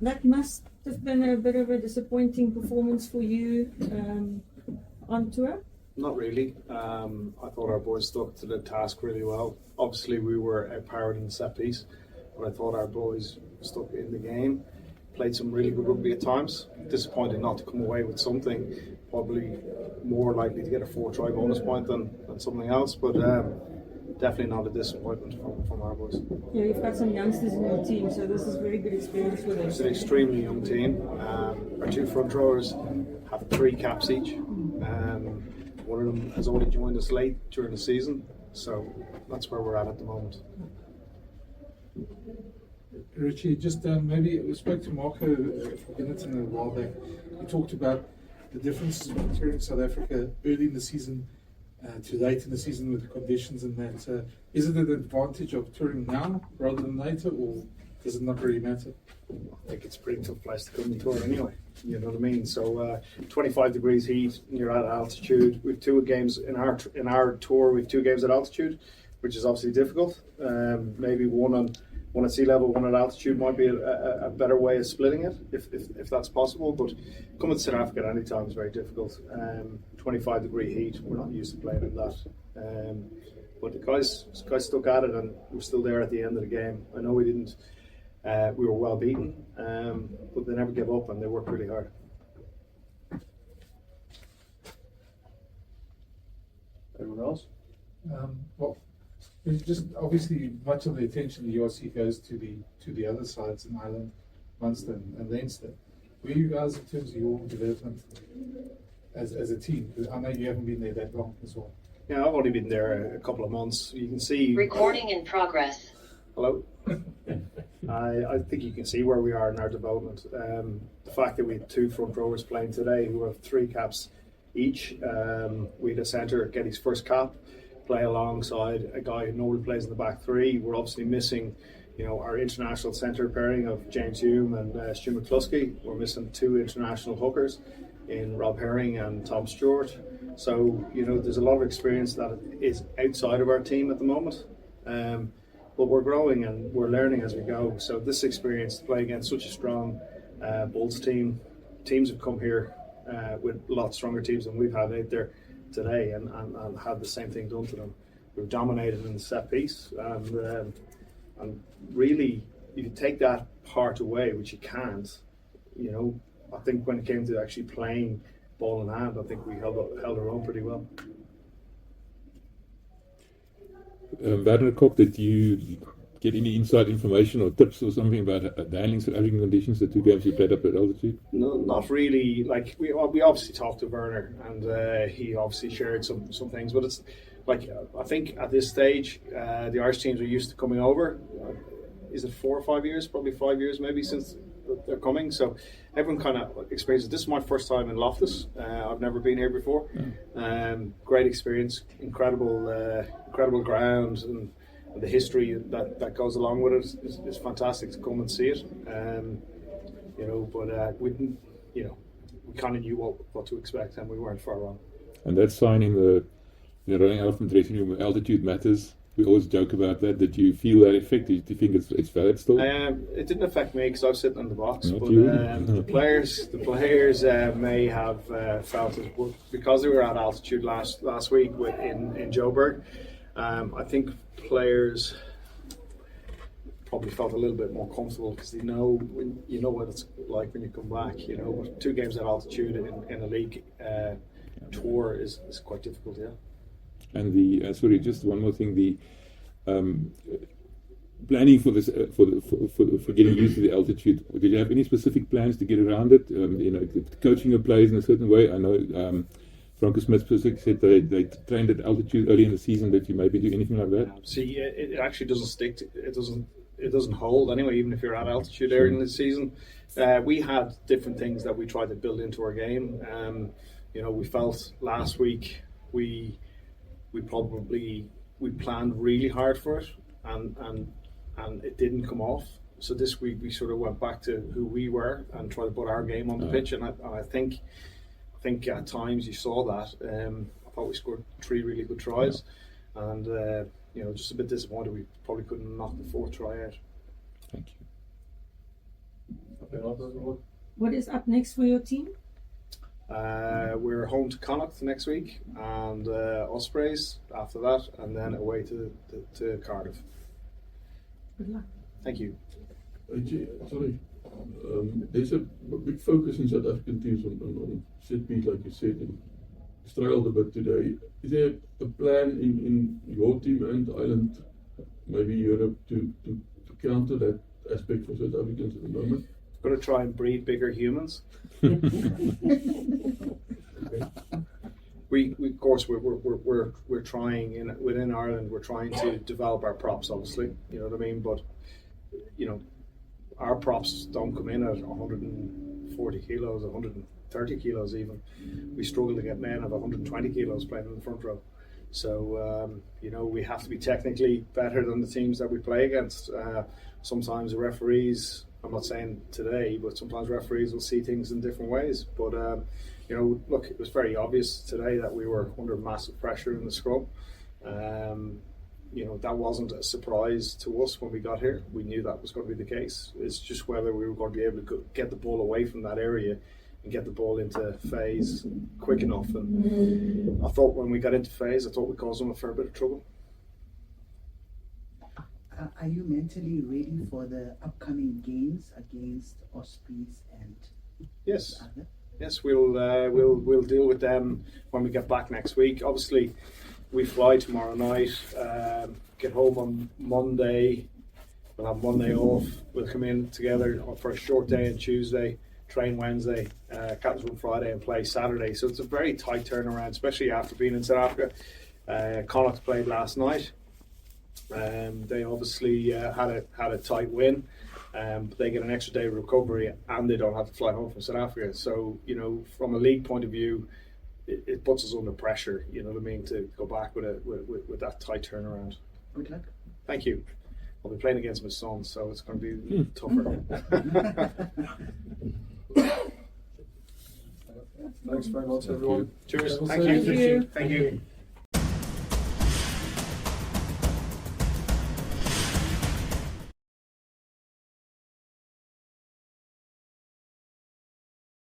that must have been a bit of a disappointing performance for you on tour. Not really. I thought our boys stuck to the task really well. Obviously, we were outpowered in the set piece, but I thought our boys stuck in the game, played some really good rugby at times. Disappointed not to come away with something, probably more likely to get a 4-try bonus point than something else, but definitely not a disappointment from our boys. Yeah, you've got some youngsters in your team, so this is very good experience for them. It's an extremely young team. Our 2 front rowers have 3 caps each. One of them has only joined us late during the season, so that's where we're at the moment. Richie, just maybe we spoke to Marco Benetton a while back. He talked about the differences between touring South Africa early in the season to late in the season with the conditions and that. Is it an advantage of touring now rather than later, or does it not really matter? I think it's a pretty tough place to come to tour anyway. You know what I mean? So 25 degrees heat, you're at altitude. We've 2 games in our tour. We've 2 games at altitude, which is obviously difficult. Maybe one at sea level, one at altitude might be a better way of splitting it, if that's possible. But coming to South Africa at any time is very difficult. 25 degree heat, we're not used to playing in that. But the guys stuck at it, and we're still there at the end of the game. I know we didn't. We were well beaten, but they never gave up and they worked really hard. Anyone else? Well, it's just obviously much of the attention the URC goes to the other sides in Ireland, Munster and Leinster. Where are you guys in terms of your development as a team? Because I know you haven't been there that long as well. Yeah, I've only been there a couple of months. You can see. Recording in progress. Hello. I think you can see where we are in our development. The fact that we had 2 front rowers playing today who have 3 caps each. We had a centre get his first cap, play alongside a guy who normally plays in the back 3. We're obviously missing, our international centre pairing of James Hume and Stu McCluskey. We're missing 2 international hookers in Rob Herring and Tom Stewart. So, there's a lot of experience that is outside of our team at the moment. But we're growing and we're learning as we go. So this experience to play against such a strong Bulls teams have come here with a lot stronger teams than we've had out there today and had the same thing done to them. We've dominated in the set piece and really, if you take that part away, which you can't, I think when it came to actually playing ball in hand, I think we held our own pretty well. Werner Kok, did you get any inside information or tips or something about the handling South African conditions, the 2 games you played up at altitude? No, not really. Like we obviously talked to Werner, and he obviously shared some things. But it's like I think at this stage, the Irish teams are used to coming over. Is it 4 or 5 years? Probably 5 years, maybe, since they're coming. So everyone kind of experiences. This is my first time in Loftus. I've never been here before. Great experience, incredible ground, and the history that goes along with it is fantastic to come and see it. But we kind of knew what to expect, and we weren't far wrong. And that sign in the running out from the dressing room, altitude matters. We always joke about that. Did you feel that effect? Do you think it's valid still? It didn't affect me because I was sitting in the box. Not but you. The players may have felt it, but because they were at altitude last week in Joburg. I think players probably felt a little bit more comfortable because they know what it's like when you come back. But 2 games at altitude in a league tour is quite difficult. Yeah. And just one more thing, the planning for this, for getting used to the altitude. Did you have any specific plans to get around it? Coaching your players in a certain way. I know Franco Smith specifically said they trained at altitude early in the season. Did you maybe do anything like that? See, it actually doesn't stick. It doesn't hold anyway. Even if you're at altitude early in the season, we had different things that we tried to build into our game. We felt last week we planned really hard for it, and it didn't come off. So this week we sort of went back to who we were and tried to put our game on the pitch. And I think at times you saw that. I thought we scored 3 really good tries, and just a bit disappointed we probably couldn't knock the 4th try out. Thank you. What is up next for your team? We're home to Connacht next week, and Ospreys after that, and then away to Cardiff. Good luck. Thank you. Sorry. There's a big focus in South African teams on set piece, like you said, and struggled a bit today. Is there a plan in your team and Ireland, maybe Europe, to counter that aspect for South Africans at the moment? Going to try and breed bigger humans. We of course we're trying within Ireland. We're trying to develop our props, obviously. You know what I mean. But you know, our props don't come in at 140 kilos, 130 kilos even. We struggle to get men of 120 kilos playing in the front row. So you know, we have to be technically better than the teams that we play against. Sometimes the referees, I'm not saying today, but sometimes referees will see things in different ways. But you know, look, it was very obvious today that we were under massive pressure in the scrum. You know, that wasn't a surprise to us when we got here. We knew that was going to be the case. It's just whether we were going to be able to get the ball away from that area and get the ball into phase quick enough. And I thought when we got into phase, I thought we caused them a fair bit of trouble. Are you mentally ready for the upcoming games against Ospreys and Yes. other? Yes, we'll deal with them when we get back next week. Obviously, we fly tomorrow night, get home on Monday. We'll have Monday off. We'll come in together for a short day on Tuesday, train Wednesday, captain's run Friday, and play Saturday. So it's a very tight turnaround, especially after being in South Africa. Connacht played last night. They obviously had a tight win. But they get an extra day of recovery, and they don't have to fly home from South Africa. So, you know, from a league point of view, it puts us under pressure. You know what I mean, to go back with that tight turnaround. Good luck. Thank you. I'll be playing against my son, so it's going to be tougher. Thanks very much, everyone. Cheers. Thank Thank you. you. Thank you. Thank you.